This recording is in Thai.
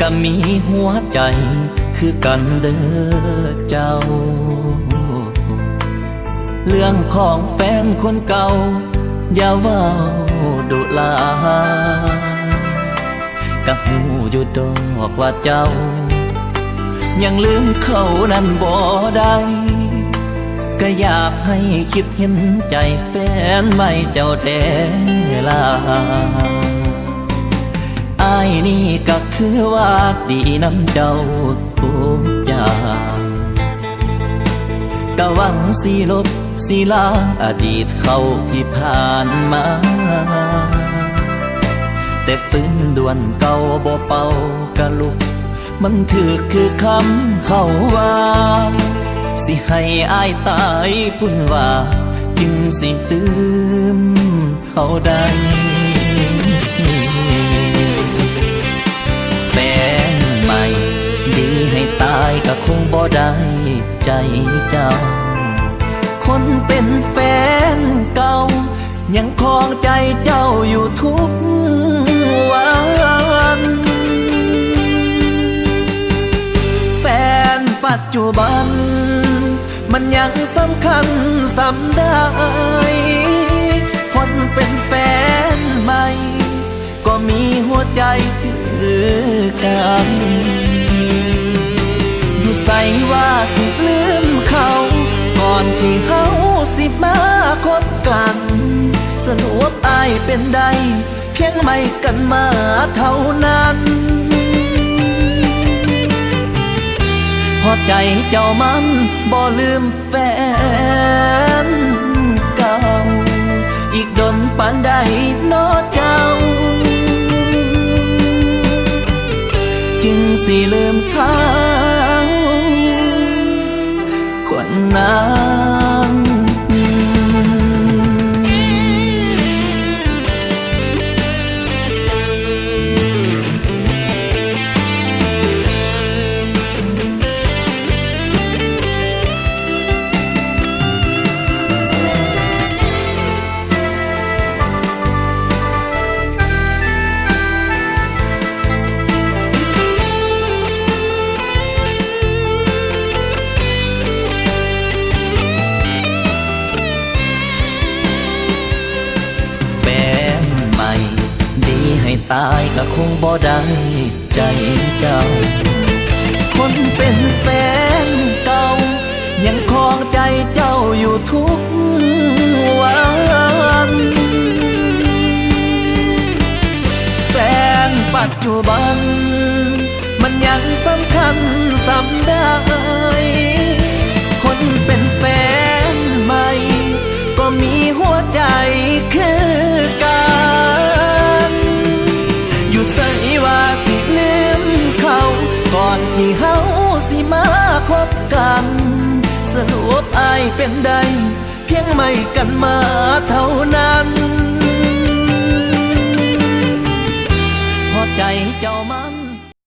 ก็มีหัวใจคือกันเด้อเจ้าเรื่องของแฟนคนเก่าอย่าเว้าดุลากับหูอยู่ดอกว่าเจ้ายังลืมเขานั้นบ่ได้ก็อยากให้คิดเห็นใจแฟนไม่เจ้าแด่ลาอ้ายนี่ก็คือว่าดีน้ำเจ้าทุกอย่างก็หวังสิลบสิล้างอดีตเขาที่ผ่านมาแต่ฝืนด่วนเก่าบ่เป่ากะลุกมันถือคือคำเขาว่าสิให้อ้ายตายพุ่นว่าจึงสิลืมเขาได้แฟนใหม่ดีให้ตายก็คงบ่ได้ใจเจ้าคนเป็นแฟนเก่ายังครองใจเจ้าอยู่ทุกวันแฟนปัจจุบันมันยังสำคัญสำได้คนเป็นแฟนใหม่ก็มีหัวใจคือกันอยู่ใส่ว่าสิลืมเขาก่อนที่เขาสิมาคบกันสนุกอายเป็นใดเพียงไม่กันมาเท่านั้นพอใจเจ้ามันบ่ลืมแฟนเก่าอีกดนปานใดน้อเจ้าจึงสิลืมเขาคนนั้นตายก็คงบ่ได้ใจเจ้าคนเป็นแฟนเก่ายังครองใจเจ้าอยู่ทุกวันแฟนปัจจุบันมันยังสำคัญสำได้คนเป็นแฟนใหม่ก็มีหัวใจคือกันอยู่ใส่ว่าสิลืมเขาก่อนที่เฮาสิมาคบกันสรุปอายเป็นใดเพียงไม่กันมาเท่านั้นพอใจเจ้ามัน